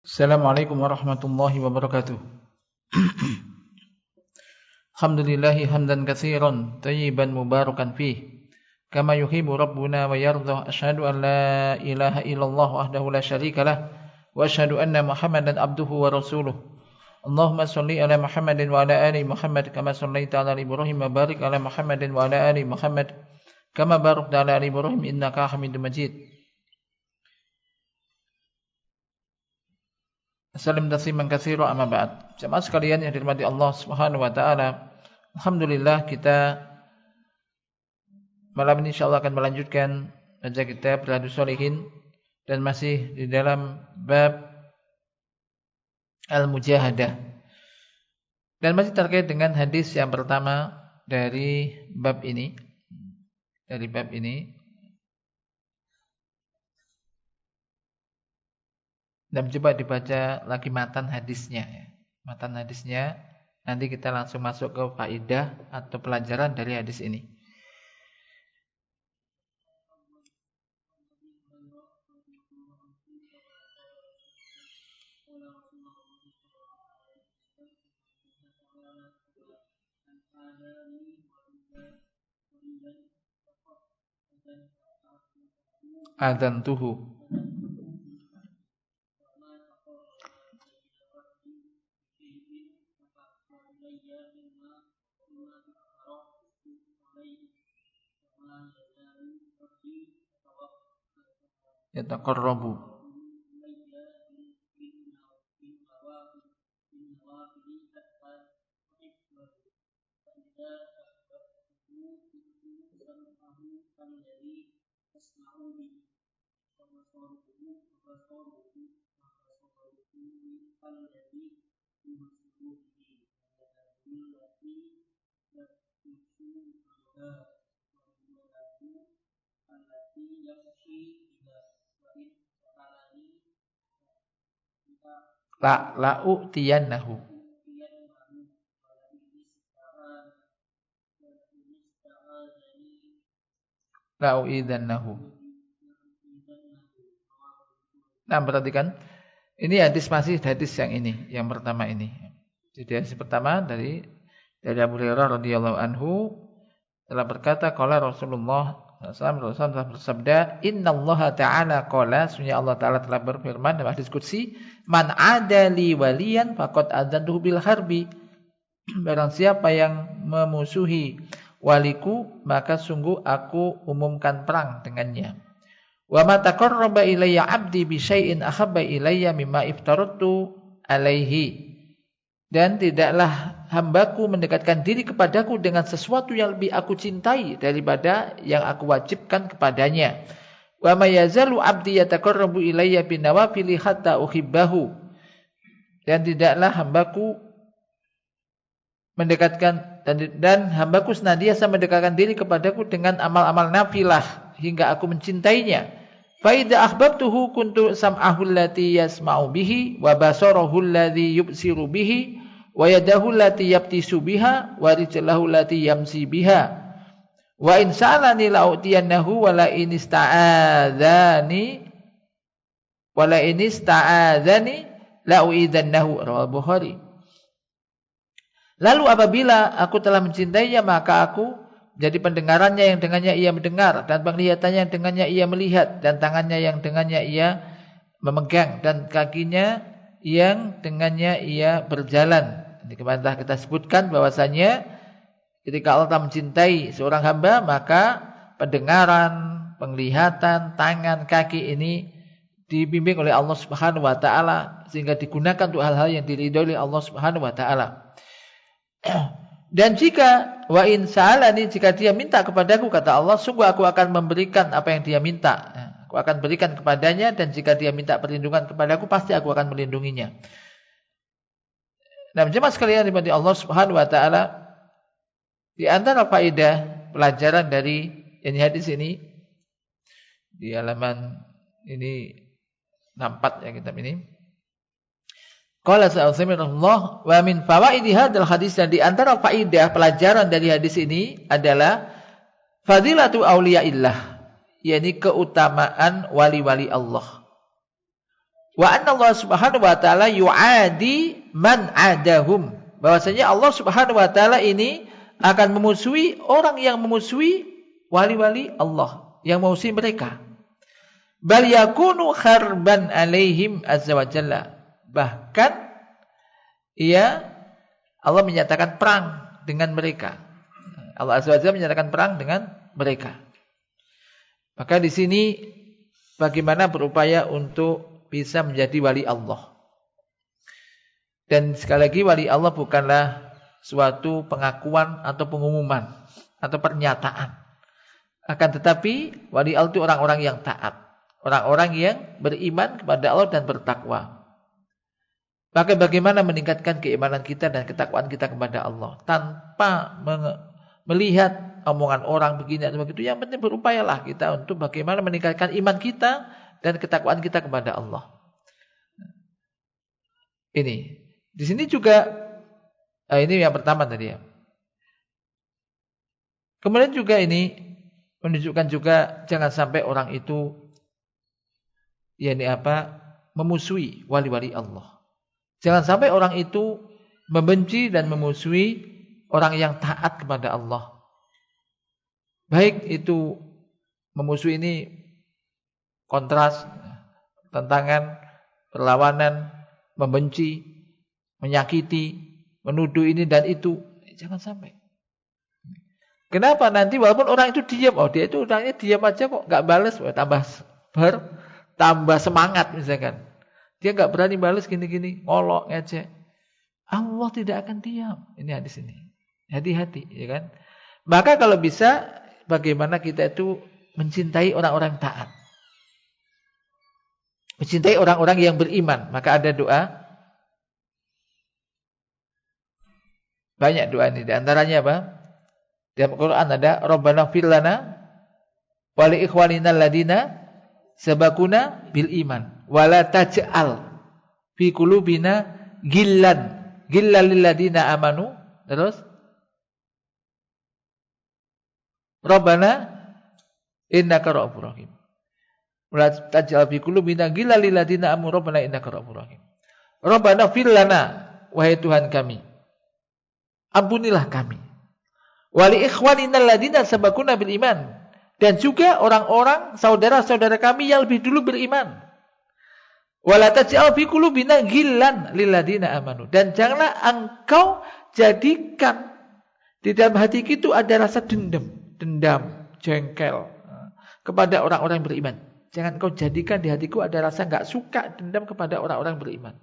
Assalamualaikum warahmatullahi wabarakatuh. Alhamdulillahi hamdan katsiran tayyiban mubarakan fih kama yuhibbu rabbuna wa yardah. Asyhadu an la ilaha illallah wahdahu la syarikalah wa asyhadu anna Muhammadan abduhu wa rasuluh. Allahumma shalli ala Muhammadin wa ala ali Muhammad kama shallaita ala Ibrahim wa barik ala Muhammadin wa ala ali Muhammad kama barakta ala Ibrahim innaka Hamidum Majid. Salam tasliman katsira amma ba'd. Jemaah sekalian yang dirahmati Allah Subhanahu wa taala, alhamdulillah kita malam ini insyaallah akan melanjutkan baca kitab Riyadhus Shalihin dan masih di dalam bab al-mujahadah. Dan masih terkait dengan hadis yang pertama dari bab ini. Dan coba dibaca lagi matan hadisnya ya. Matan hadisnya nanti kita langsung masuk ke faidah atau pelajaran dari hadis ini. Adzantuhu yataqarrabu la'u'tiyannahu la'u'idannahu. Nah, perhatikan. Ini masih hadis yang ini, yang pertama ini. Jadi hadis pertama dari Abu Hurairah radhiyallahu anhu telah berkata qala Rasulullah sallallahu alaihi wasallam bersabda, innallaha ta'ala qala, sesungguhnya Allah taala telah berfirman dalam hadis qudsi, man adali waliyan faqad adzantuhu bil harbi. Barang siapa yang memusuhi waliku, maka sungguh aku umumkan perang dengannya. Wa ma taqarraba ilayya 'abdi bi syai'in ahabba ilayya mimma iftaratu alaihi. Dan tidaklah hambaku mendekatkan diri kepadaku dengan sesuatu yang lebih aku cintai daripada yang aku wajibkan kepadanya. Wa ma yazalu 'abdi yataqarrabu ilayya bin nawafili hatta uhibbahu. Dan tidaklah hambaku mendekatkan dan hambaku senantiasa mendekatkan diri kepadaku dengan amal-amal nafilah hingga aku mencintainya. Fa idza ahbabtuhu kuntu sam'ahu allati yasma'u bihi wa basarahu alladhi yubsiru bihi wa yadahu allati yabtisu biha wa rijluhu allati yamsi biha wa in sa'alani la'utiyannahu wa la in ista'adzani la'u'idannahu, rawahu Bukhari. Lalu apabila aku telah mencintainya, maka aku jadi pendengarannya yang dengannya ia mendengar, dan penglihatannya yang dengannya ia melihat, dan tangannya yang dengannya ia memegang, dan kakinya yang dengannya ia berjalan. Ini kemarin telah kita sebutkan bahwasanya ketika Allah telah mencintai seorang hamba, maka pendengaran, penglihatan, tangan, kaki ini dibimbing oleh Allah Subhanahu wa taala sehingga digunakan untuk hal-hal yang diridhoi oleh Allah Subhanahu wa taala. Dan jika wa in sa'alani, jika dia minta kepadaku, kata Allah, sungguh aku akan memberikan apa yang dia minta. Aku akan berikan kepadanya, dan jika dia minta perlindungan kepadaku, pasti aku akan melindunginya. Nah, jemaah sekalian dimuliakan Allah Subhanahu wa taala, di antara faedah pelajaran dari hadis ini di halaman ini 64 ya kitab ini. Qala sa'allahu wa min fawaidi hadzal hadis, dan di antara faedah pelajaran dari hadis ini adalah fadilatu auliyaillah, yakni keutamaan wali-wali Allah. Wa anna Allah Subhanahu wa taala yu'adi man adahum. Bahwasanya Allah Subhanahu wa taala ini akan memusuhi orang yang memusuhi wali-wali Allah, yang memusuhi mereka. Bal yakunu kharban alaihim azza wa jalla. Bahkan Allah menyatakan perang dengan mereka. Allah azza wa jalla menyatakan perang dengan mereka. Maka di sini bagaimana berupaya untuk bisa menjadi wali Allah. Dan sekali lagi wali Allah bukanlah suatu pengakuan atau pengumuman atau pernyataan. Akan tetapi wali Allah itu orang-orang yang taat, orang-orang yang beriman kepada Allah dan bertakwa. Maka bagaimana meningkatkan keimanan kita dan ketakwaan kita kepada Allah tanpa melihat omongan orang begini atau begitu. Yang penting berupayalah kita untuk bagaimana meningkatkan iman kita dan ketakwaan kita kepada Allah. Ini di sini juga ini yang pertama tadi ya. Kemudian juga ini menunjukkan juga jangan sampai orang itu memusuhi wali-wali Allah. Jangan sampai orang itu membenci dan memusuhi orang yang taat kepada Allah. Baik itu memusuhi ini kontras, tentangan, perlawanan, membenci, menyakiti, menuduh ini dan itu. Jangan sampai. Kenapa nanti walaupun orang itu diam, dia itu orangnya diam aja kok, nggak balas, tambah semangat misalkan. Dia nggak berani balas gini-gini, ngolok, ngecek. Allah tidak akan diam. Ini hadis ini. Hati-hati, ya kan? Maka kalau bisa, bagaimana kita itu mencintai orang-orang taat. Mencintai orang-orang yang beriman. Maka ada doa. Banyak doa ini. Di antaranya apa? Dalam Al-Quran ada Rabbana fir lana wa li ikhwanina alladina sabaquna bil iman wa la taj'al fi qulubina ghillan lil ladina amanu. Terus Rabbana innaka ra'ufur rahim. Wa la taj'al fi qulubina ghillan lil ladina amanu Rabbana innaka ra'ufur rahim. Rabbana fir lana, wahai Tuhan kami, ampunilah kami. Wali ikhwaninal ladina sabaquna bil iman, dan juga orang-orang saudara-saudara kami yang lebih dulu beriman. Wala taj'al fi qulubina ghillan lil ladina amanu, dan janganlah engkau jadikan di dalam hati kita ada rasa dendam, jengkel kepada orang-orang beriman. Jangan engkau jadikan di hatiku ada rasa enggak suka, dendam kepada orang-orang beriman.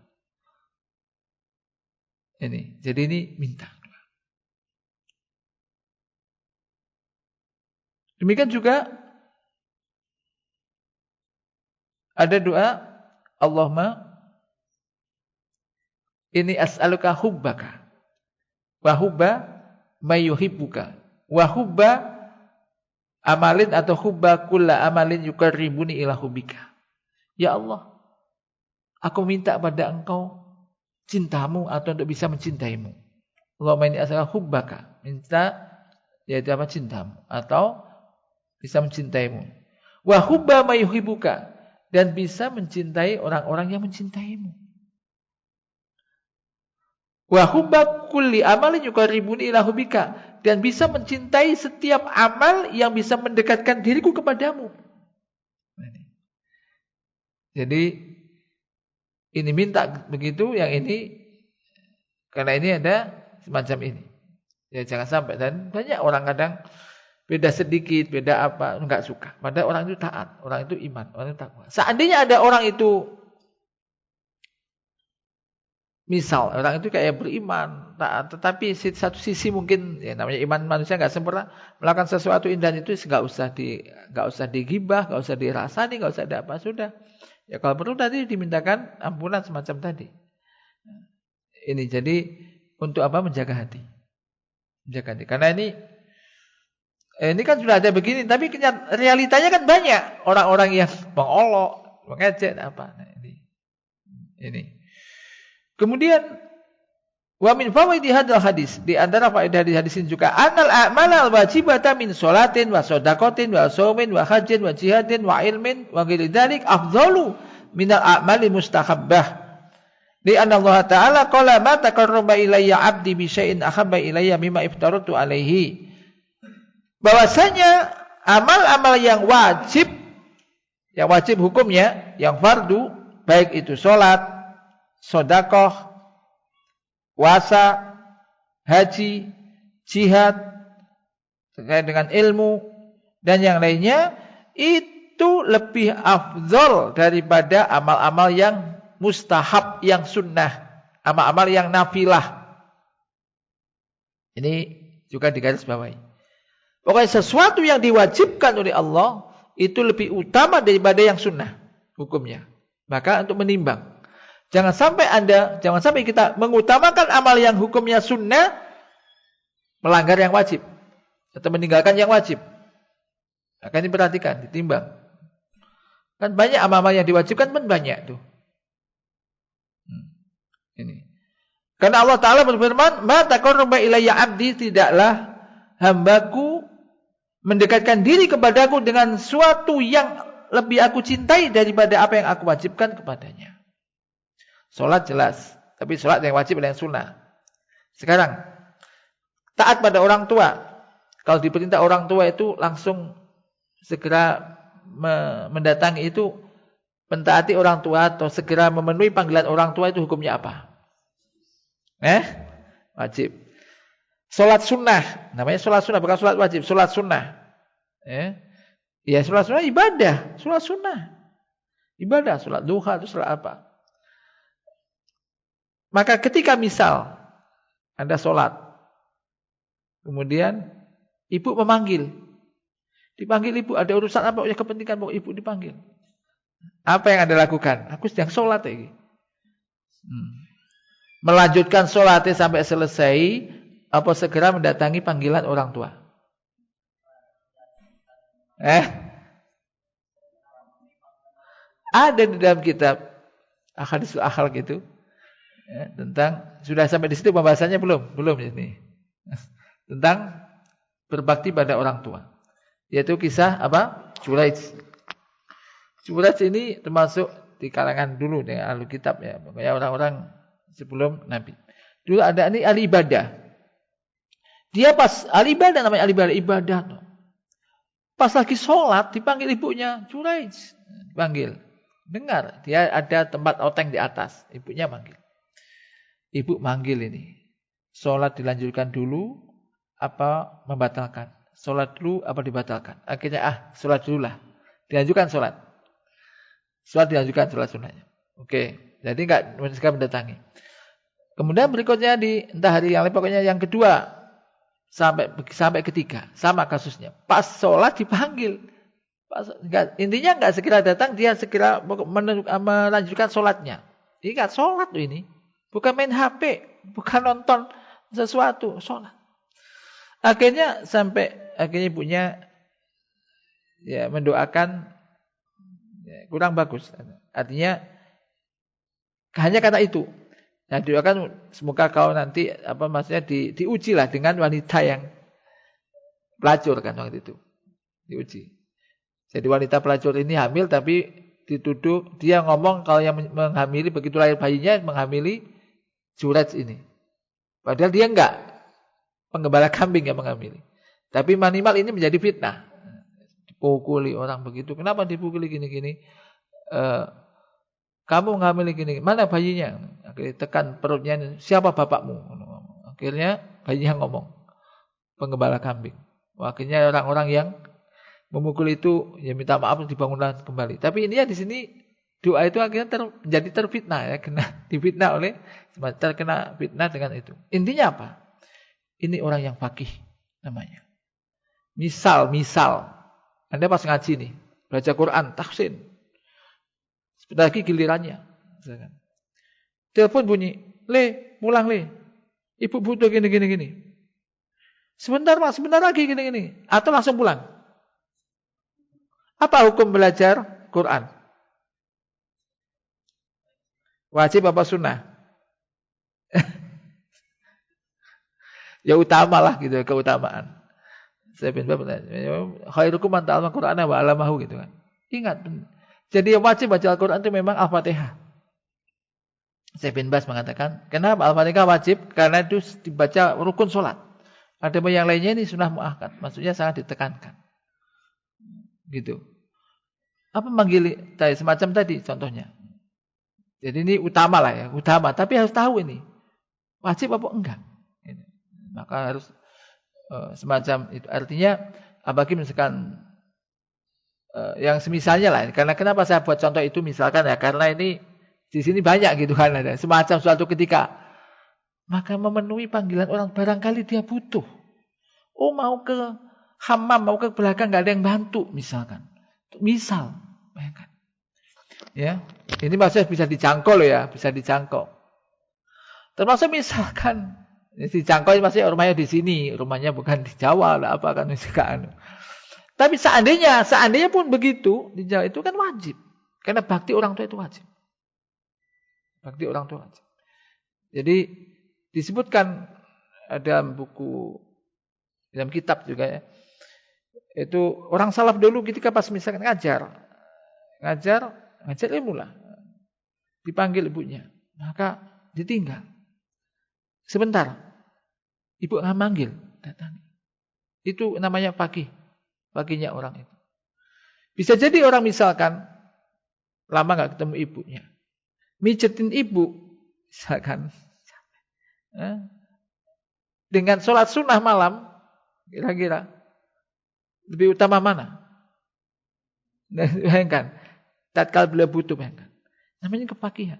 Ini, jadi ini minta. Demikian juga ada doa, Allahumma inni as'aluka hubbaka wa hubba may yuhibbuka wa hubba amalin atau hubba kulla amalin yuqarribuni ila hubbika. Ya Allah, aku minta pada engkau cintamu atau untuk bisa mencintaimu. Allahumma inni as'aluka hubbaka, minta yaitu apa, cintamu atau bisa mencintaimu. Wa hubba may yuhibbuka, dan bisa mencintai orang-orang yang mencintaimu. Wa hubba kulli amalin yuqarribuni ila hubbika, dan bisa mencintai setiap amal yang bisa mendekatkan diriku kepadamu. Jadi ini minta begitu, yang ini karena ini ada semacam ini. Ya jangan sampai, dan banyak orang kadang beda sedikit, beda apa, enggak suka. Padahal orang itu taat, orang itu iman, orang itu takwa. Seandainya ada orang itu, misal orang itu kayak beriman, taat, tetapi satu sisi mungkin, ya namanya iman manusia enggak sempurna, melakukan sesuatu indah itu enggak usah digibah, enggak usah dirasani, enggak usah ada apa, sudah. Ya kalau perlu tadi dimintakan ampunan semacam tadi. Ini jadi untuk apa? Menjaga hati. Menjaga hati. Karena ini kan sudah ada begini, tapi realitanya kan banyak orang-orang yang mengolok, mengejek apa. Nah, ini. Kemudian wa min fawaidi hadzal hadis, di antara faedah hadis ini juga anal a'malal wajibata min sholatin wa shadaqatin wa shaumin wa hajjin wa jihadin wa ilmin wa ghairi dzalik afdalu minal a'mali mustahabbah. Li'anna Allah Ta'ala qala ma taqarraba ilayya 'abdi bi syai'in ahabba ilayya mimma iftaratu alaihi. Bahwasanya amal-amal yang wajib hukumnya, yang fardu, baik itu salat, sedekah, puasa, haji, jihad, terkait dengan ilmu dan yang lainnya, itu lebih afdol daripada amal-amal yang mustahab, yang sunnah, amal-amal yang nafilah. Ini juga digarisbawahi. Pokoknya sesuatu yang diwajibkan oleh Allah itu lebih utama daripada yang sunnah hukumnya. Maka untuk menimbang, jangan sampai kita mengutamakan amal yang hukumnya sunnah, melanggar yang wajib atau meninggalkan yang wajib. Akan diperhatikan, ditimbang. Kan banyak amal-amal yang diwajibkan pun banyak tuh. Ini. Karena Allah Ta'ala berfirman, ma taqarraba ilayya 'abdi, tidaklah hambaku mendekatkan diri kepadaku dengan suatu yang lebih aku cintai daripada apa yang aku wajibkan kepadanya. Salat jelas, tapi salat yang wajib dan yang sunnah. Sekarang, taat pada orang tua. Kalau diperintah orang tua itu langsung segera mendatangi itu, mentaati orang tua atau segera memenuhi panggilan orang tua, itu hukumnya apa? Wajib. Salat sunnah, namanya salat sunnah, bukan salat wajib, salat sunnah. Ya, salat sunnah ibadah, salat sunnah. Ibadah, salat duha itu salat apa? Maka ketika misal Anda salat, kemudian ibu memanggil, dipanggil ibu, ada urusan apa? Ya kepentingan mau ibu dipanggil. Apa yang Anda lakukan? Aku sedang sholat ini. Melanjutkan sholatnya sampai selesai, apa segera mendatangi panggilan orang tua? Ada di dalam kitab Ahadisul Akhal gitu, tentang, sudah sampai di situ pembahasannya belum ini. Tentang berbakti pada orang tua. Yaitu kisah apa? Juraij. Juraij ini termasuk di kalangan dulu dengan ahli kitab ya, pokoknya orang-orang sebelum Nabi. Dulu ada ini ahli ibadah. Dia pas ahli ibadah, namanya ahli ibadah tuh. Pas lagi sholat dipanggil ibunya, Juraij. Panggil. Dengar, dia ada tempat oteng di atas, ibunya manggil. Ibu manggil ini. Sholat dilanjutkan dulu apa membatalkan? Sholat dulu apa dibatalkan? Akhirnya sholat dulu lah. Dilanjutkan sholat. Sholat dilanjutkan sholat sunnahnya. Oke, jadi enggak sekarang mendatangi. Kemudian berikutnya di entah hari yang lain, pokoknya yang kedua sampai ketiga, sama kasusnya. Pas sholat dipanggil. Intinya enggak segera datang, dia segera melanjutkan sholatnya. Ingat sholat tuh ini, bukan main HP, bukan nonton sesuatu, sholat. Akhirnya ibunya ya mendoakan ya, kurang bagus. Artinya hanya kata itu. Nah, doakan semoga kau nanti maksudnya diuji lah dengan wanita yang pelacur kan waktu itu. Diuji. Jadi wanita pelacur ini hamil tapi dituduh, dia ngomong kalau yang menghamili, begitu lahir bayinya menghamili Juraij ini. Padahal dia enggak, penggembala kambing yang menghamili. Tapi minimal ini menjadi fitnah. Dipukuli orang begitu. Kenapa dipukuli gini-gini? Kamu menghamili gini, mana bayinya? Akhirnya tekan perutnya, siapa bapakmu? Akhirnya bayinya ngomong, penggembala kambing. Akhirnya orang-orang yang memukul itu ya minta maaf, dibangunlah kembali. Tapi ini ya di sini doa itu akhirnya menjadi terfitnah ya, difitnah oleh, terkena fitnah dengan itu. Intinya apa? Ini orang yang faqih namanya. Misal Anda pas ngaji nih, baca Quran, tahsin. Sebentar lagi gilirannya. Telepon bunyi, "Le, pulang Le. Ibu butuh gini. Sebentar Mas, sebentar lagi gini. Atau langsung pulang. Apa hukum belajar Quran? Wajib apa sunnah? Ya utamalah gitu, keutamaan. Saya bin Bab, khairukum man ta'allama Qur'ana wa 'allamahu gitu kan. Ingat, Jadi yang wajib baca Al-Quran itu memang Al-Fatihah. Syekh bin Baz mengatakan, kenapa Al-Fatihah wajib? Karena itu dibaca rukun sholat. Ada yang lainnya ini sunnah muakkad, maksudnya sangat ditekankan. Gitu. Apa manggil semacam tadi contohnya. Jadi ini utama lah ya, utama. Tapi harus tahu ini wajib apa enggak. Maka harus semacam itu. Artinya apalagi misalkan yang semisalnya lah. Karena kenapa saya buat contoh itu misalkan ya, karena ini di sini banyak gitu kan ada semacam suatu ketika maka memenuhi panggilan orang barangkali dia butuh. Oh mau ke hammam, mau ke belakang nggak ada yang bantu misalkan. Misal, bayangkan. Ya, ini maksudnya bisa dijangkau loh ya, bisa dijangkau. Termasuk misalkan dijangkau maksudnya rumahnya di sini, rumahnya bukan di Jawa lah apa kan misalkan. Tapi seandainya pun begitu di Jawa itu kan wajib. Karena bakti orang tua itu wajib. Bakti orang tua wajib. Jadi disebutkan dalam buku, dalam kitab juga ya. Itu orang salaf dulu ketika pas misalkan ngajar ilmu lah. Dipanggil ibunya, maka ditinggal. Sebentar. Ibu nggak manggil, datang. Itu namanya paginya orang itu. Bisa jadi orang misalkan lama nggak ketemu ibunya. Mijetin ibu misalkan dengan sholat sunnah malam kira-kira lebih utama mana? Bayangkan tatkala beliau butuh, bayangkan namanya kepagihan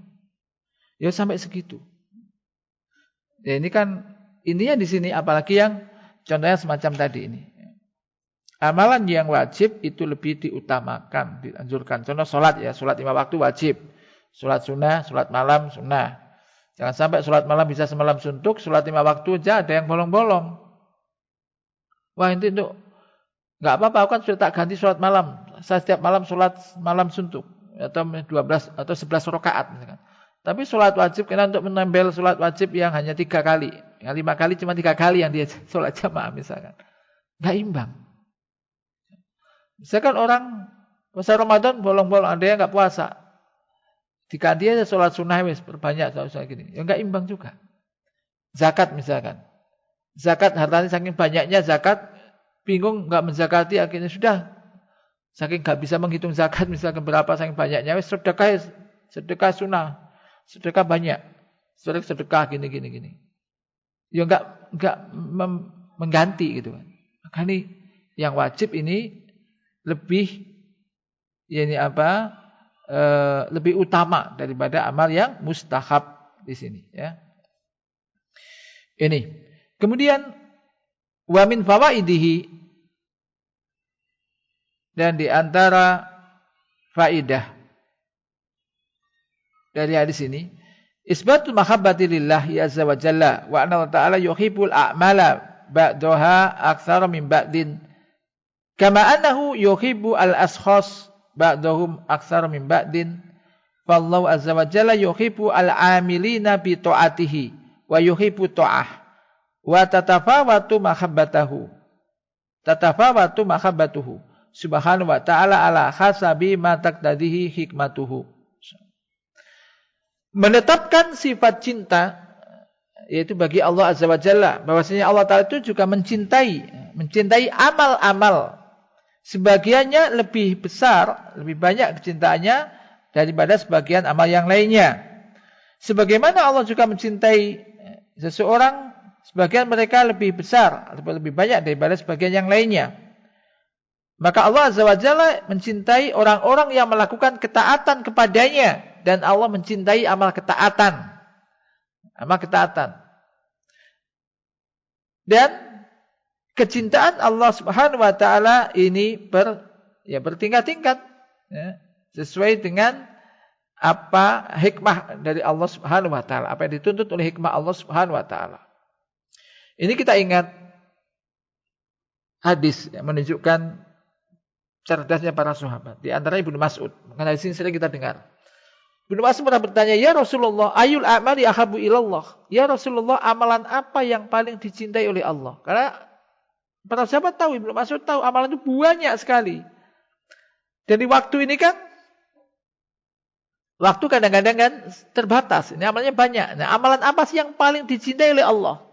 ya sampai segitu ya. Ini kan intinya di sini, apalagi yang contohnya semacam tadi ini, amalan yang wajib itu lebih diutamakan, dianjurkan. Contoh sholat ya, sholat 5 waktu wajib. Sholat sunnah, sholat malam sunnah. Jangan sampai sholat malam bisa semalam suntuk, sholat 5 waktu aja ada yang bolong-bolong. Wah itu nggak apa-apa, aku kan sudah tak ganti sholat malam. Saya setiap malam sholat malam suntuk atau 12 atau 11 rakaat misalkan. Tapi sholat wajib karena untuk menempel sholat wajib yang hanya 3 kali, yang 5 kali cuma 3 kali yang dia sholat jamaah misalkan, nggak imbang. Misalkan orang puasa Ramadan bolong-bolong, ada yang nggak puasa. Diganti aja sholat sunnah wis perbanyak sholat gini. Ya enggak imbang juga. Zakat misalkan. Zakat hartanya saking banyaknya zakat, bingung enggak menzakati, akhirnya sudah saking enggak bisa menghitung zakat misalkan berapa saking banyaknya wis sedekah sunnah. Sedekah banyak. Sedekah gini. Ya enggak mengganti gitu kan. Maka ini yang wajib ini lebih lebih utama daripada amal yang mustahab di sini ya. Ini. Kemudian wa min fawaidihi, dan di antara faidah dari hadis ini isbatul mahabbati lillahi azza wa jalla wa anna ta'ala yuhibbul a'mala ba'daha aktsara min ba'din kama annahu yuhibbu al-ashkhas ba'dahum aktsara min ba'din. Fallahu azza wa jalla yuhibbu al-'amilina bi ta'atihi wa yuhibbu ta'ah wa tatafawatu mahabbatuhu subhanahu wa ta'ala ala hasabi ma taqtadihi hikmatuhu. Menetapkan sifat cinta yaitu bagi Allah azza wa jalla, bahwasanya Allah Ta'ala itu juga mencintai amal-amal. Sebagiannya lebih besar, lebih banyak kecintaannya daripada sebagian amal yang lainnya. Sebagaimana Allah juga mencintai seseorang, sebagian mereka lebih besar atau lebih banyak daripada sebagian yang lainnya. Maka Allah Azza wa Jalla mencintai orang-orang yang melakukan ketaatan kepadanya, dan Allah mencintai amal ketaatan. Dan kecintaan Allah Subhanahu wa taala ini bertingkat-tingkat ya, sesuai dengan apa hikmah dari Allah Subhanahu wa taala, apa yang dituntut oleh hikmah Allah Subhanahu wa taala. Ini kita ingat hadis yang menunjukkan cerdasnya para sahabat. Di antara Ibnu Mas'ud. Karena di sini sering kita dengar. Ibnu Mas'ud pernah bertanya, "Ya Rasulullah, ayul a'mali ahabbu ilallah?" Ya Rasulullah, amalan apa yang paling dicintai oleh Allah? Karena para sahabat tahu, Ibnu Mas'ud tahu amalan itu banyak sekali. Dan di waktu ini kan Waktu kadang-kadang kan terbatas. Ini amalnya banyak. Nah, amalan apa sih yang paling dicintai oleh Allah?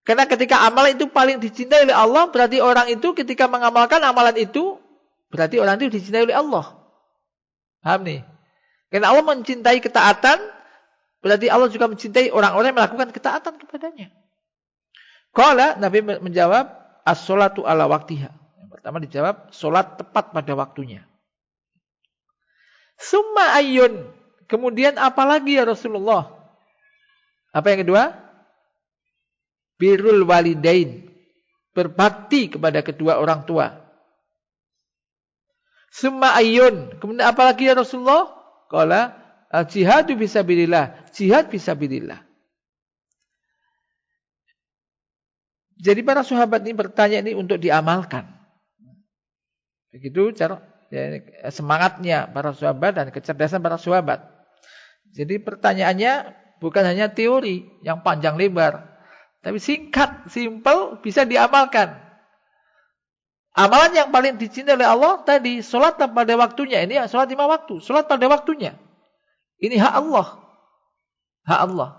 Karena ketika amalan itu paling dicintai oleh Allah, berarti orang itu ketika mengamalkan amalan itu, berarti orang itu dicintai oleh Allah. Paham nih? Karena Allah mencintai ketaatan, berarti Allah juga mencintai orang-orang yang melakukan ketaatan kepadanya. Qala, Nabi menjawab, as-sholatu ala waktiha. Yang pertama dijawab, sholat tepat pada waktunya. Summa ayyun. Kemudian apa lagi ya Rasulullah? Apa yang kedua? Birrul walidain. Berbakti kepada kedua orang tua. Summa ayyun. Kemudian apa lagi ya Rasulullah? Qala al-jihadu fisabilillah. Jihad fisabilillah. Jadi para sahabat ini bertanya ini untuk diamalkan. Begitu cara semangatnya para sahabat dan kecerdasan para sahabat. Jadi pertanyaannya bukan hanya teori yang panjang lebar, tapi singkat, simpel, bisa diamalkan. Amalan yang paling dicintai oleh Allah tadi, sholat pada waktunya. Ini sholat 5 waktu, sholat pada waktunya. Ini hak Allah. Hak Allah.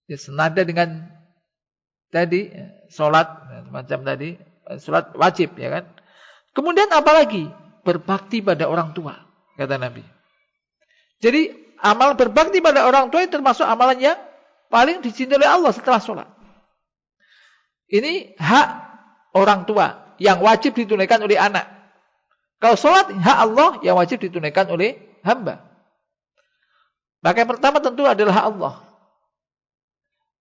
Ya, senada dengan tadi sholat macam tadi, sholat wajib, ya kan? Kemudian apa lagi? Berbakti pada orang tua, kata Nabi. Jadi amal berbakti pada orang tua itu termasuk amalan yang paling dicintai oleh Allah setelah sholat. Ini hak orang tua yang wajib ditunaikan oleh anak. Kalau sholat, hak Allah yang wajib ditunaikan oleh hamba. Maka yang pertama tentu adalah hak Allah.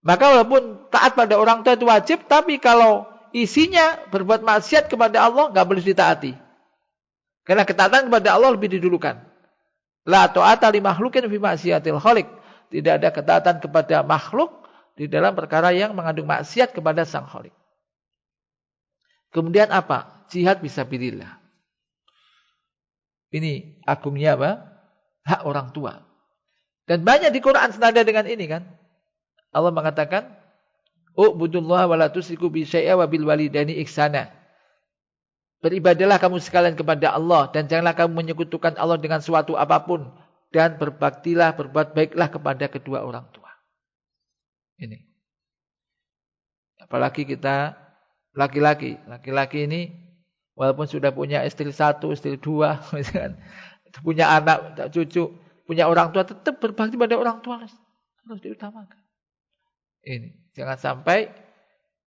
Maka walaupun taat pada orang tua itu wajib, tapi kalau isinya berbuat maksiat kepada Allah, nggak boleh ditaati. Karena ketaatan kepada Allah lebih didulukan. La ta'ata li makhlukin fi maksiatil khaliq. Tidak ada ketaatan kepada makhluk di dalam perkara yang mengandung maksiat kepada sang khaliq. Kemudian apa? Jihad fisabilillah. Ini agungnya apa? Hak orang tua. Dan banyak di Quran senada dengan ini kan. Allah mengatakan, u'budullaha wa la tusyriku bi syai'a wa bil walidaini ihsana. Beribadahlah kamu sekalian kepada Allah dan janganlah kamu menyekutukan Allah dengan suatu apapun dan berbaktilah, berbuat baiklah kepada kedua orang tua. Ini. Apalagi kita laki-laki ini walaupun sudah punya istri 1, istri 2, punya anak, cucu, punya orang tua, tetap berbakti pada orang tua harus diutamakan. Ini, jangan sampai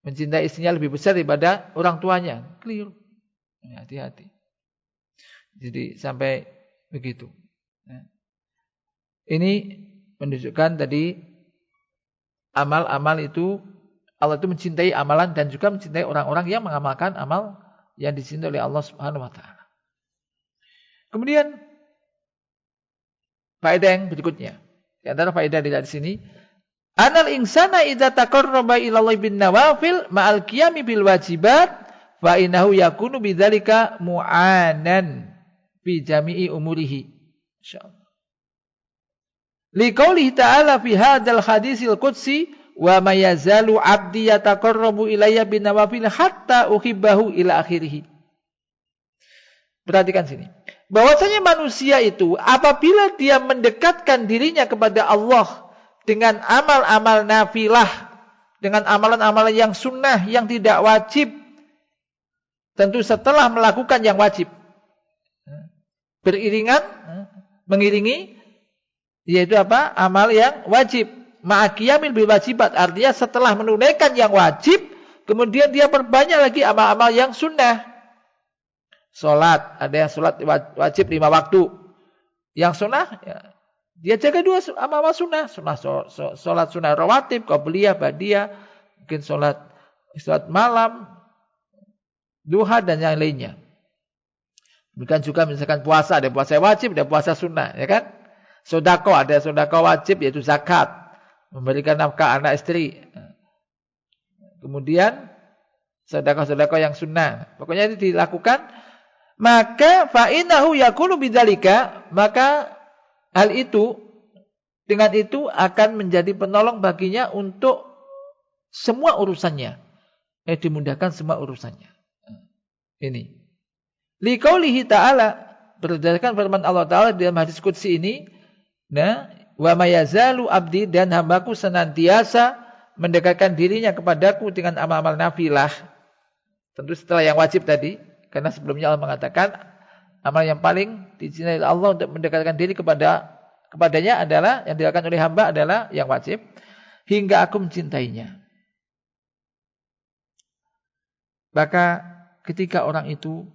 mencintai istrinya lebih besar daripada orang tuanya. Keliru. Hati-hati. Jadi sampai begitu. Ini menunjukkan tadi amal-amal itu Allah itu mencintai amalan dan juga mencintai orang-orang yang mengamalkan amal yang dicintai oleh Allah Subhanahu wa taala. Kemudian faedah yang berikutnya. Di antara faedah di sini, anal insana idza taqarraba ila Allah bin nawafil ma'al qiyami bil wajibat fa innahu yakunu bidzalika mu'anan fi jami'i umurihi. Insyaallah. Liqaulihi ta'ala fi hadzal hadisil qudsi wa may yazalu 'abdi yataqarrabu ilayya bin nawafil hatta uhibbahu ila akhirih. Perhatikan sini. Bahwasanya manusia itu apabila dia mendekatkan dirinya kepada Allah dengan amal-amal nafilah, dengan amalan-amalan yang sunnah, yang tidak wajib, tentu setelah melakukan yang wajib, beriringan, mengiringi, yaitu apa? Amal yang wajib. Ma'aqiyamil bil wajibat, artinya setelah menunaikan yang wajib, kemudian dia perbanyak lagi amal-amal yang sunnah. Sholat, ada yang sholat wajib 5 waktu. Yang sunnah, ya, dia jaga 2 amal sunnah. Sholat sunnah rawatib, qabliyah, ba'diyah, mungkin sholat malam, duha dan yang lainnya. Bukan juga misalkan puasa, ada puasa wajib, ada puasa sunnah, ya kan? Sedekah, ada sedekah wajib yaitu zakat, memberikan nafkah anak istri. Kemudian sedekah-sedekah yang sunnah. Pokoknya itu dilakukan, maka fa innahu yakunu bidzalika, maka hal itu dengan itu akan menjadi penolong baginya untuk semua urusannya. Dimudahkan semua urusannya. Ini. Liqaulihi ta'ala, berdasarkan firman Allah Ta'ala dalam hadis qudsi ini, nah, wa mayazalu abdi, dan hambaku senantiasa mendekatkan dirinya kepadaku dengan amal-amal nafilah. Tentu setelah yang wajib tadi, karena sebelumnya Allah mengatakan amal yang paling dicintai Allah untuk mendekatkan diri kepadanya adalah, yang dilakukan oleh hamba adalah yang wajib, hingga aku mencintainya. Maka ketika orang itu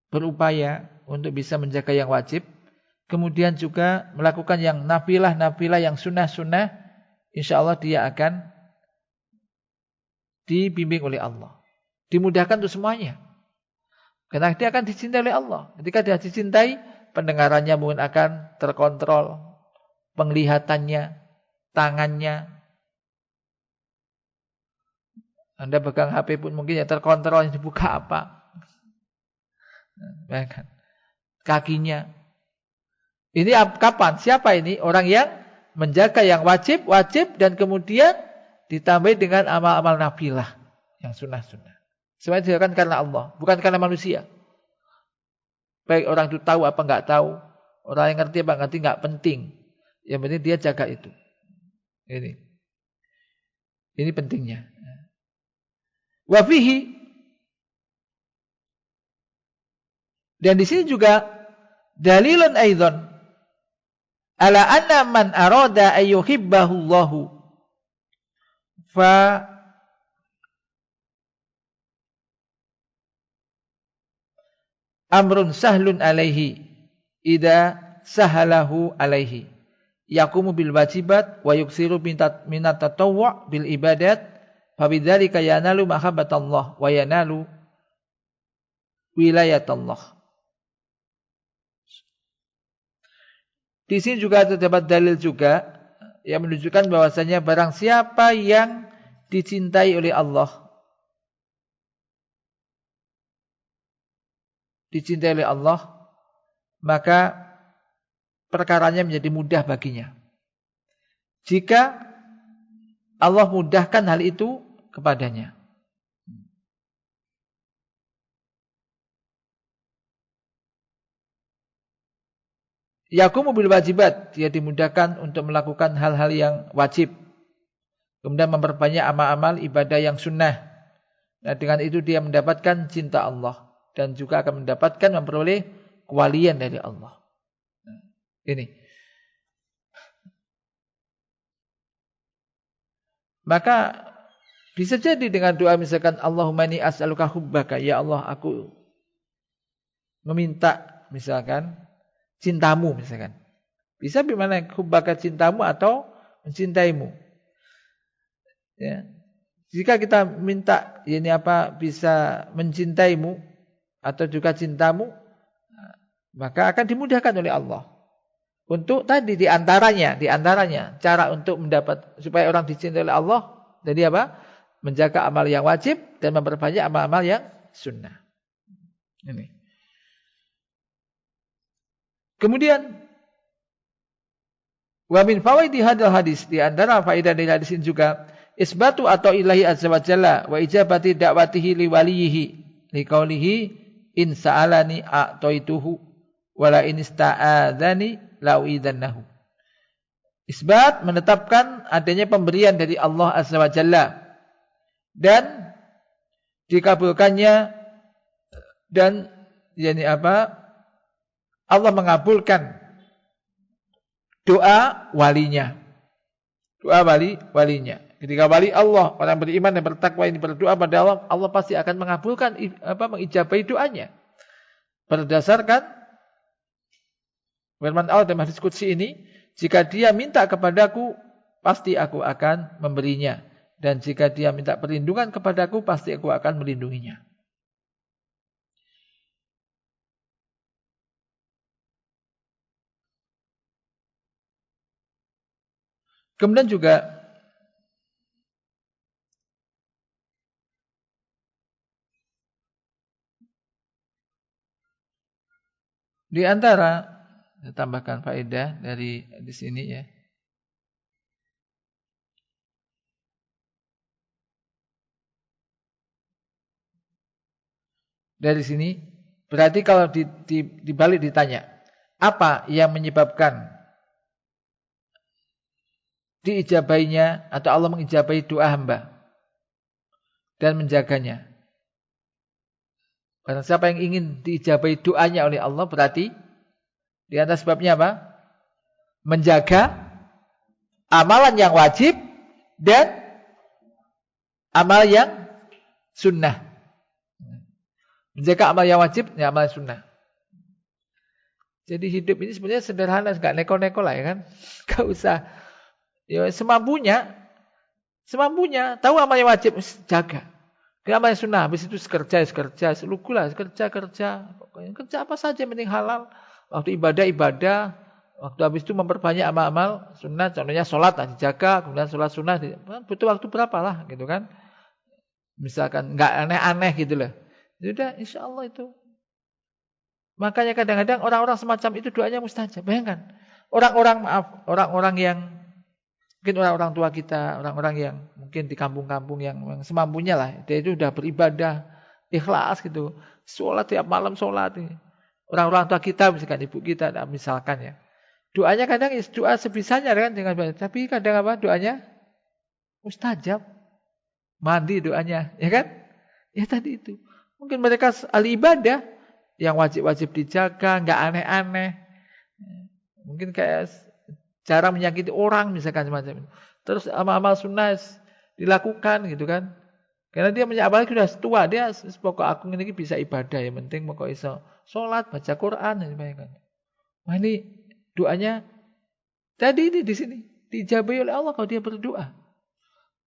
berupaya untuk bisa menjaga yang wajib, kemudian juga melakukan yang nafilah yang sunnah, insya Allah dia akan dibimbing oleh Allah, dimudahkan untuk semuanya, karena dia akan dicintai oleh Allah. Ketika dia dicintai, pendengarannya mungkin akan terkontrol, penglihatannya, tangannya. Anda pegang HP pun mungkin ya terkontrol, yang dibuka apa. Kakinya. Ini kapan? Siapa ini? Orang yang menjaga yang wajib, dan kemudian ditambah dengan amal-amal nafilah, yang sunnah-sunnah. Semuanya dilakukan karena Allah, bukan karena manusia. Baik orang itu tahu apa enggak tahu, orang yang ngerti apa ngerti enggak penting. Yang penting dia jaga itu. Ini pentingnya. Wa fihi, dan di sini juga dalilun aidan ala anna man arada ayyuhibbahu Allahu fa amrun sahlun alaihi idza sahalahu alaihi yaqumu bil wajibat wa yuksiru minat tatawwu' bil ibadat. Fabidzalika yanalu mahabbatallah wa yanalu wilayatallah. Di sini juga terdapat dalil juga yang menunjukkan bahwasanya barang siapa yang dicintai oleh Allah, maka perkaranya menjadi mudah baginya. Jika Allah mudahkan hal itu kepadanya. Yaqumu bil wajibat, dia dimudahkan untuk melakukan hal-hal yang wajib. Kemudian memperbanyak amal-amal ibadah yang sunnah. Nah, dengan itu dia mendapatkan cinta Allah dan juga akan mendapatkan memperoleh kewalian dari Allah. Ini. Maka bisa jadi dengan doa misalkan Allahumma inni as'aluka hubbaka, ya Allah aku meminta misalkan cintamu misalkan. Bisa bagaimana hubbaka, cintamu atau mencintaimu. Ya. Jika kita minta bisa mencintaimu atau juga cintamu, maka akan dimudahkan oleh Allah. Untuk tadi di antaranya cara untuk mendapat supaya orang dicintai oleh Allah, jadi apa? Menjaga amal yang wajib dan memperbanyak amal-amal yang sunnah. Ini. Kemudian wa min fawaidi hadzal hadis, di antara faedah dari hadis ini juga isbatu atau ilahi azza wa jalla wa ijabati da'watihi li waliyihi li qaulihi in sa'alani a'taituhu wa la in ista'adzani la'uidzannahu. Isbat menetapkan adanya pemberian dari Allah azza wa jalla dan dikabulkannya, dan Allah mengabulkan doa walinya. Doa walinya. Ketika wali Allah, orang beriman dan bertakwa ini berdoa pada Allah, Allah pasti akan mengabulkan mengijabahi doanya. Berdasarkan firman Allah dalam hadis qudsi ini, jika dia minta kepadaku, pasti aku akan memberinya. Dan jika dia minta perlindungan kepadaku, pasti aku akan melindunginya. Kemudian juga di antara, saya tambahkan faedah dari di sini ya. Dari sini Berarti kalau dibalik ditanya, apa yang menyebabkan diijabainya atau Allah mengijabai doa hamba dan menjaganya? Barang siapa yang ingin diijabai doanya oleh Allah, berarti di atas sebabnya apa? Menjaga amalan yang wajib dan amal yang sunnah. Menjaga amal yang wajib dan amal yang sunnah. Jadi hidup ini sebenarnya sederhana, enggak neko-neko lah ya kan. Enggak usah ya semampunya. Tahu amal yang wajib jaga. Amal yang sunnah, habis itu kerja, selugulah kerja. Pokoknya kerja apa saja yang penting halal. Waktu ibadah, waktu habis itu memperbanyak amal-amal sunnah, contohnya sholat dijaga, kemudian sholat sunnah butuh waktu berapa lah gitu kan. Misalkan enggak aneh-aneh gitu lah. Sudah insyaallah itu. Makanya kadang-kadang orang-orang semacam itu doanya mustajab. Bayangkan, orang-orang yang mungkin orang-orang tua kita, orang-orang yang mungkin di kampung-kampung yang semampunya lah, dia itu sudah beribadah ikhlas gitu, sholat tiap malam sholat. Orang-orang tua kita, misalkan ibu kita, misalkan ya, doanya kadang doa sebisanya kan dengan baik, tapi kadang apa doanya mustajab, mandi doanya, ya kan? Ya tadi itu, mungkin mereka ahli ibadah yang wajib-wajib dijaga, nggak aneh-aneh, mungkin kayak cara menyakiti orang misalkan semacam itu. Terus amal-amal sunnah dilakukan gitu kan. Karena dia apalagi sudah tua, dia pokok aku ini bisa ibadah, yang penting pokok iso salat, baca Quran dan sebagainya. Wah ini doanya tadi ini di sini diijabahi oleh Allah kalau dia berdoa.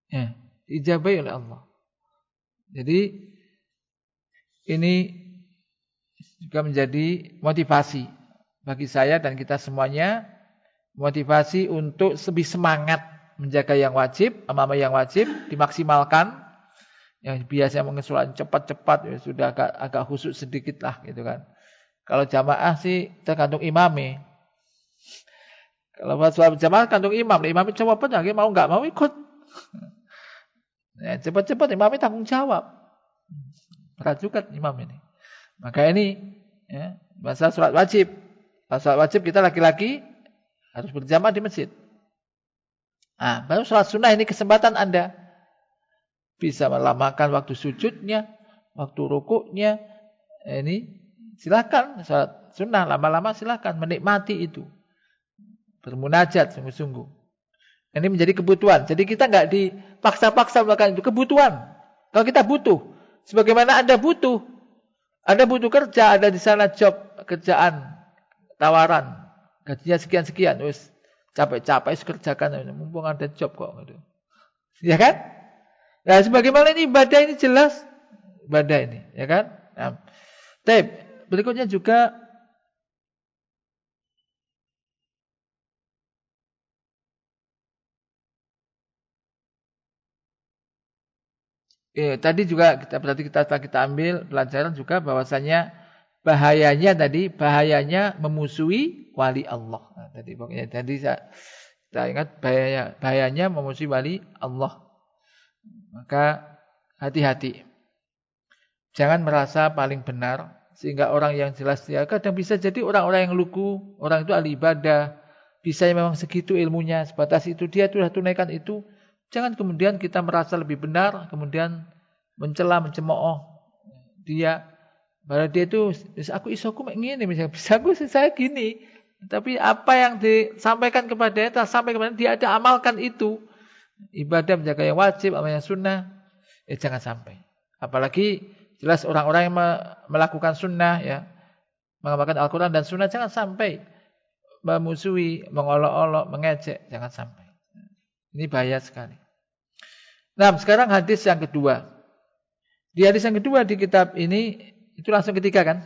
Ya, diijabahi oleh Allah. Jadi ini juga menjadi motivasi bagi saya dan kita semuanya, motivasi untuk lebih semangat menjaga yang wajib, amal yang wajib dimaksimalkan. Yang biasanya mungkin sholat cepat-cepat ya sudah agak khusyuk sedikit lah gitu kan. Kalau jamaah sih tergantung imamnya. Kalau sholat jamaah tergantung imam, imamnya cepat lagi mau nggak mau ikut. Ya, cepat-cepat imamnya tanggung jawab. Berat juga imam ini. Maka ini ya, masalah sholat wajib. Kalau sholat wajib kita laki-laki harus berjamaah di masjid. Nah, baru sholat sunnah ini kesempatan Anda bisa melamakan waktu sujudnya, waktu rukuknya. Ini silakan sholat sunnah lama-lama, silakan menikmati itu. Bermunajat sungguh-sungguh. Ini menjadi kebutuhan. Jadi kita nggak dipaksa-paksa melakukan itu, kebutuhan. Kalau kita butuh, sebagaimana Anda butuh kerja, ada di sana job, kerjaan, tawaran, gajinya sekian-sekian, wis capek-capek kerjakan, mumpung ada job kok gitu. Ya kan? Nah, sebagaimana ini ibadah ini jelas ibadah ini, ya kan? Nah, berikutnya juga tadi juga kita ambil pelajaran juga bahwasanya bahayanya memusuhi wali Allah. Nah, tadi pokoknya kita ingat bahayanya memusuhi wali Allah. Maka hati-hati. Jangan merasa paling benar sehingga orang yang jelas dia kadang bisa jadi orang-orang yang lugu, orang itu ahli ibadah, bisa memang segitu ilmunya, sebatas itu dia sudah tunaikan itu. Jangan kemudian kita merasa lebih benar, kemudian mencela, mencemooh dia. Padahal dia itu aku isoku ngene misalnya, bisa aku saya gini. Tapi apa yang disampaikan kepadanya, sampai kepada dia ada amalkan itu. Ibadah menjaga yang wajib, amal yang sunnah, jangan sampai. Apalagi jelas orang-orang yang melakukan sunnah, ya, mengamalkan Al-Quran dan sunnah, jangan sampai memusuhi, mengolok-olok, mengejek, jangan sampai. Ini bahaya sekali. Nah, sekarang hadis yang kedua. Di hadis yang kedua di kitab ini, itu langsung ketiga kan?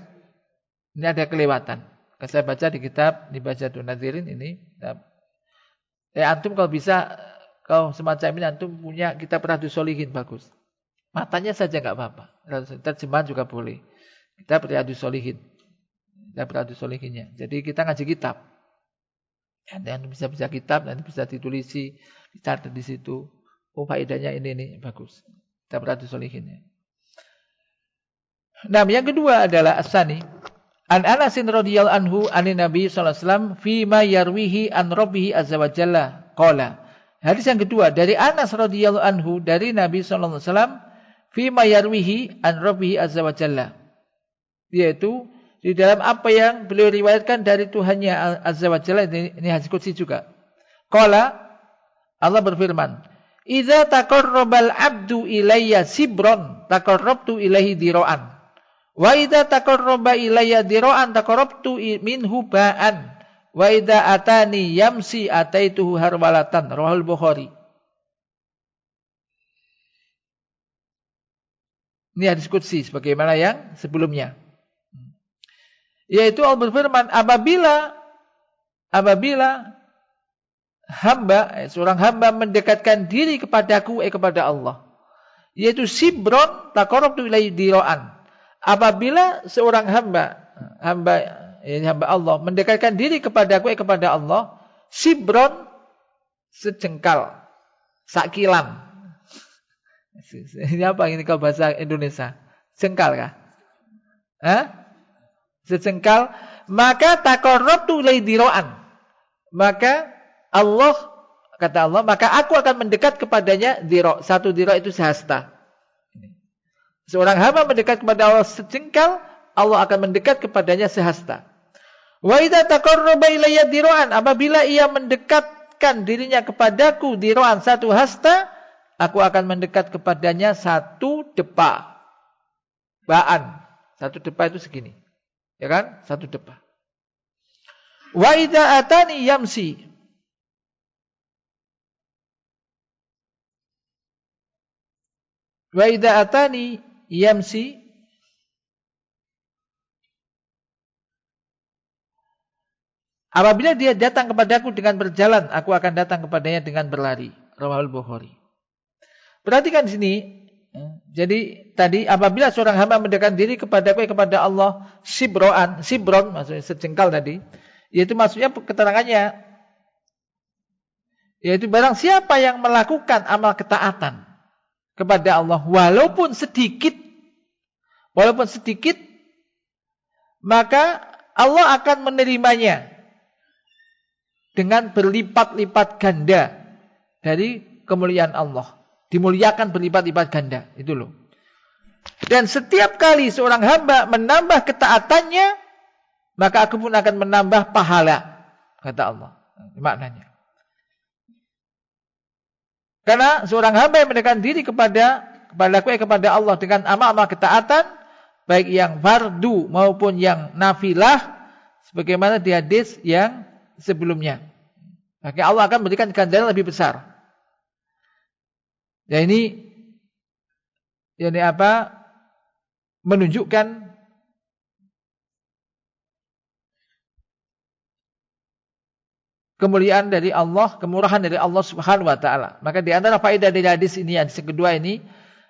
Ini ada kelewatan. Saya baca di kitab, dibaca Nadzirin ini. Antum kalau bisa, kalau semacam ini antum punya kitab Riyadhus Shalihin bagus. Matanya saja enggak apa-apa. Terjemahan juga boleh. Kitab Riyadhus Shalihin. Kitab Riyadhus Shalihinnya. Jadi kita ngaji kitab. Dan bisa baca kitab dan bisa ditulisi, dicatat di situ. Oh, faedahnya ini bagus. Kitab Riyadhus Shalihinnya. Nah, yang kedua adalah asani. An Anasin radhiyallahu anhu anin Nabi sallallahu alaihi wasallam fi ma yarwihi an Rabbih azza wa jalla qala. Hadis yang kedua dari Anas radhiyallahu anhu dari Nabi sallallahu alaihi wasallam fi ma yarwihi an Rabbih azza wa jalla. Yaitu di dalam apa yang beliau riwayatkan dari Tuhannya azza wa jalla, ini hadis qudsi juga. Qala, Allah berfirman, "Idza taqarrabal 'abdu ilayya sibron, taqarrabtu ilaihi dira'an. Wa idza taqarraba ilayya dira'an taqarrabtu minhu ba'an. Wa idza atani yamsi ataituhu harwalatan." Rahul Bukhari. Ini hadis qudsi sebagaimana yang sebelumnya. Yaitu Allah berfirman, apabila seorang hamba mendekatkan diri kepadaku, kepada Allah, yaitu sibron taqarrabtu ilaihi dira'an. Apabila seorang hamba Allah mendekatkan diri kepadaku, kepada Allah, sibron sejengkal, sakilan. Ini apa ini kalau bahasa Indonesia? Jengkal kah? Sejengkal, maka taqarrabtu ilaihi dira'an. Maka Allah, kata Allah, maka aku akan mendekat kepadanya dira'. Satu dira' itu sehasta. Seorang hamba mendekat kepada Allah sejengkal, Allah akan mendekat kepadanya sehasta. Wa idza taqarraba ilayya dira'an, apabila ia mendekatkan dirinya kepadaku dira'an satu hasta, aku akan mendekat kepadanya satu depa. Ba'an. Satu depa itu segini. Ya kan? Satu depa. Wa idza atani yamsi, wa idza atani yamsi, apabila dia datang kepadaku dengan berjalan, aku akan datang kepadanya dengan berlari. Rawahul Bukhari. Perhatikan di sini. Jadi tadi apabila seorang hamba mendekatkan diri kepadaku, kepada Allah, sibron maksudnya sejengkal tadi, yaitu maksudnya keterangannya, yaitu barang siapa yang melakukan amal ketaatan kepada Allah walaupun sedikit, maka Allah akan menerimanya dengan berlipat-lipat ganda dari kemuliaan Allah. Dimuliakan berlipat-lipat ganda, itu loh. Dan setiap kali seorang hamba menambah ketaatannya, maka aku pun akan menambah pahala, kata Allah. Maknanya. Karena seorang hamba yang mendekatkan diri kepadaku, kepada Allah dengan amal-amal ketaatan, baik yang fardu maupun yang nafilah, sebagaimana di hadis yang sebelumnya, maka Allah akan memberikan ganjaran lebih besar. Ya ini menunjukkan kemuliaan dari Allah, kemurahan dari Allah Subhanahu wa taala. Maka di antara faedah dari hadis ini, hadis kedua ini,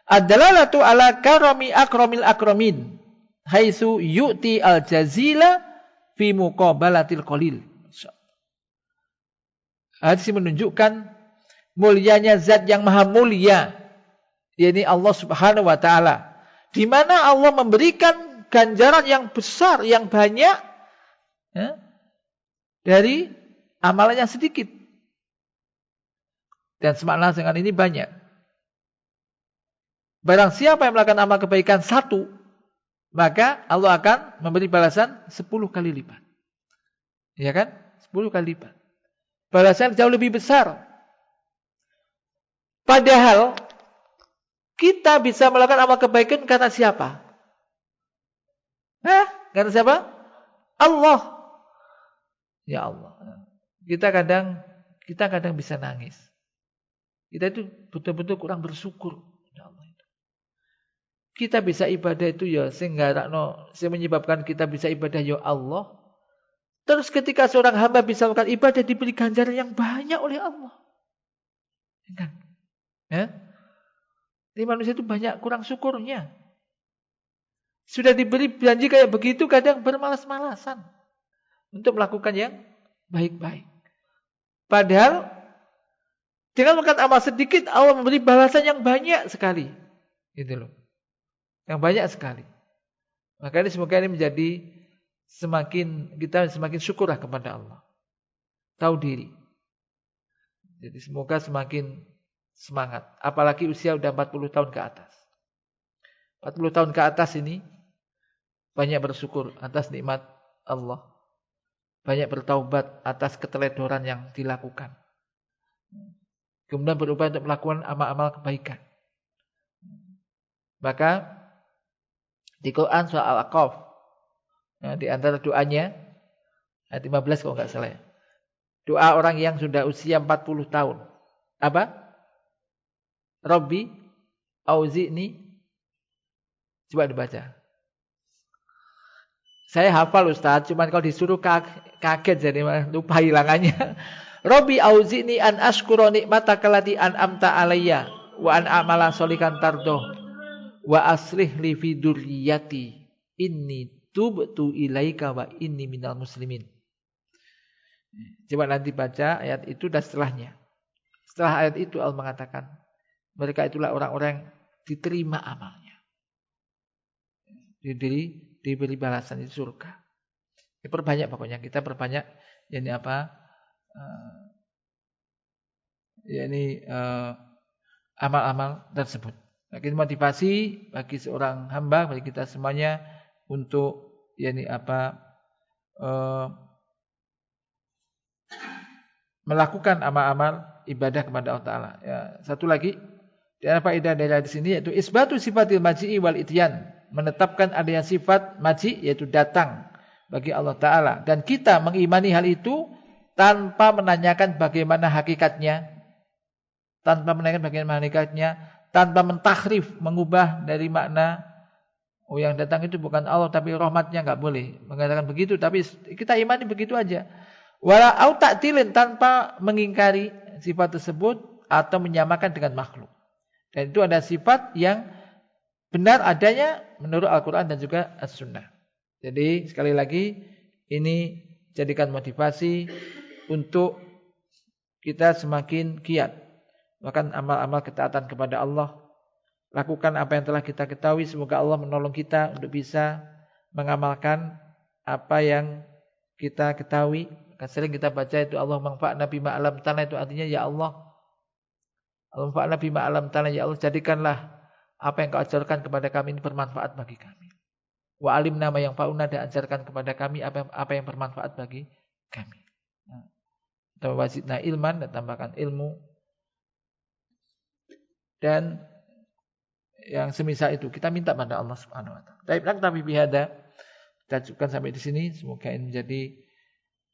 adalah latu ala karami akramil akramin, haitsu yu'ti al-jazila fi muqabalatil qalil. Hadis ini menunjukkan mulianya zat yang maha mulia, yakni Allah Subhanahu wa taala, di mana Allah memberikan ganjaran yang besar, yang banyak, ya, dari amalan yang sedikit. Dan semakna dengan ini banyak. Barang siapa yang melakukan amal kebaikan satu, maka Allah akan memberi balasan 10 kali lipat. Ya kan? 10 kali lipat. Balasan jauh lebih besar. Padahal kita bisa melakukan amal kebaikan karena siapa? Karena siapa? Allah. Ya Allah. Kita kadang bisa nangis. Kita itu betul-betul kurang bersyukur. Ya Allah. Kita bisa ibadah itu ya sehingga menyebabkan kita bisa ibadah ya Allah. Terus ketika seorang hamba bisa melakukan ibadah, diberi ganjaran yang banyak oleh Allah. Kan? Ya? Jadi manusia itu banyak kurang syukurnya. Sudah diberi janji kayak begitu, kadang bermalas-malasan untuk melakukan yang baik-baik. Padahal dengan melakukan amal sedikit, Allah memberi balasan yang banyak sekali. Gitu loh. Yang banyak sekali. Maka ini semoga ini menjadi kita semakin syukurlah kepada Allah. Tahu diri. Jadi semoga semakin semangat. Apalagi usia udah 40 tahun ke atas. 40 tahun ke atas ini banyak bersyukur atas nikmat Allah. Banyak bertaubat atas keteledoran yang dilakukan. Kemudian berupaya untuk melakukan amal-amal kebaikan. Maka di Quran surah Al-Aqaf, di antara doanya ayat 15 kalau enggak salah. Doa orang yang sudah usia 40 tahun. Apa? Rabbi auzi'ni. Coba dibaca. Saya hafal Ustaz, cuman kalau disuruh kaget jadi lupa hilangannya. Rabbi auzi'ni an ashkura nikmataka allati an'amta alayya wa an a'mala sholihan tardoh wa aslih li fi dzurriyyati inni tubtu ilaika wa inni minal muslimin. Coba nanti baca ayat itu dan setelahnya. Setelah ayat itu Allah mengatakan, mereka itulah orang-orang yang diterima amalnya. Diberi balasan di surga. Perbanyak pokoknya, kita perbanyak yakni apa? Amal-amal tersebut. Bagi motivasi bagi seorang hamba, bagi kita semuanya untuk melakukan amal-amal ibadah kepada Allah Taala. Ya, satu lagi di antara faedah dari hadis ini yaitu isbatu sifatil maji'i wal ityan, menetapkan adanya sifat maji yaitu datang bagi Allah Taala dan kita mengimani hal itu tanpa menanyakan bagaimana hakikatnya, tanpa mentahrif, mengubah dari makna yang datang itu bukan Allah tapi rahmatnya, enggak boleh mengatakan begitu, tapi kita imani begitu aja. Wala au ta'tilin, tanpa mengingkari sifat tersebut atau menyamakan dengan makhluk. Dan itu ada sifat yang benar adanya menurut Al-Quran dan juga As-Sunnah. Jadi sekali lagi ini jadikan motivasi untuk kita semakin giat melakukan amal-amal ketaatan kepada Allah. Lakukan apa yang telah kita ketahui. Semoga Allah menolong kita untuk bisa mengamalkan apa yang kita ketahui. Sering kita baca itu Allah manfa'na bima 'allamtana, itu artinya ya Allah manfa'na bima 'allamtana, ya Allah jadikanlah apa yang Kau ajarkan kepada kami ini bermanfaat bagi kami. Wa alimna ma yanfa'una, dan ajarkan kepada kami apa yang bermanfaat bagi kami. Atau wazidna ilman, dan tambahkan ilmu. Dan yang semisal itu kita minta pada Allah Subhanahu wa taala. Tapi bihada kita cukupkan sampai di sini. Semoga ini menjadi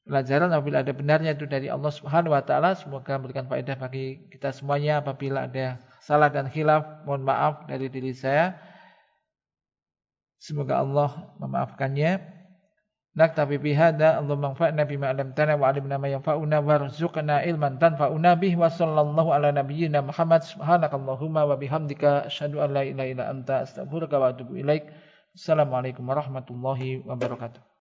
pelajaran apabila ada benarnya itu dari Allah Subhanahu wa taala. Semoga memberikan faedah bagi kita semuanya. Apabila ada salah dan khilaf, mohon maaf dari diri saya. Semoga Allah memaafkannya. Naktabi bihada, Allahumma anfa'na bima 'allamtana wa 'allimna ma yanfa'una warzuqna ilman tanfa'una bihi wa sallallahu ala nabiyyina Muhammad. Subhanakallahumma wa bihamdika asyhadu an la ilaha illa anta astaghfiruka wa atubu ilaik. Assalamualaikum warahmatullahi wabarakatuh.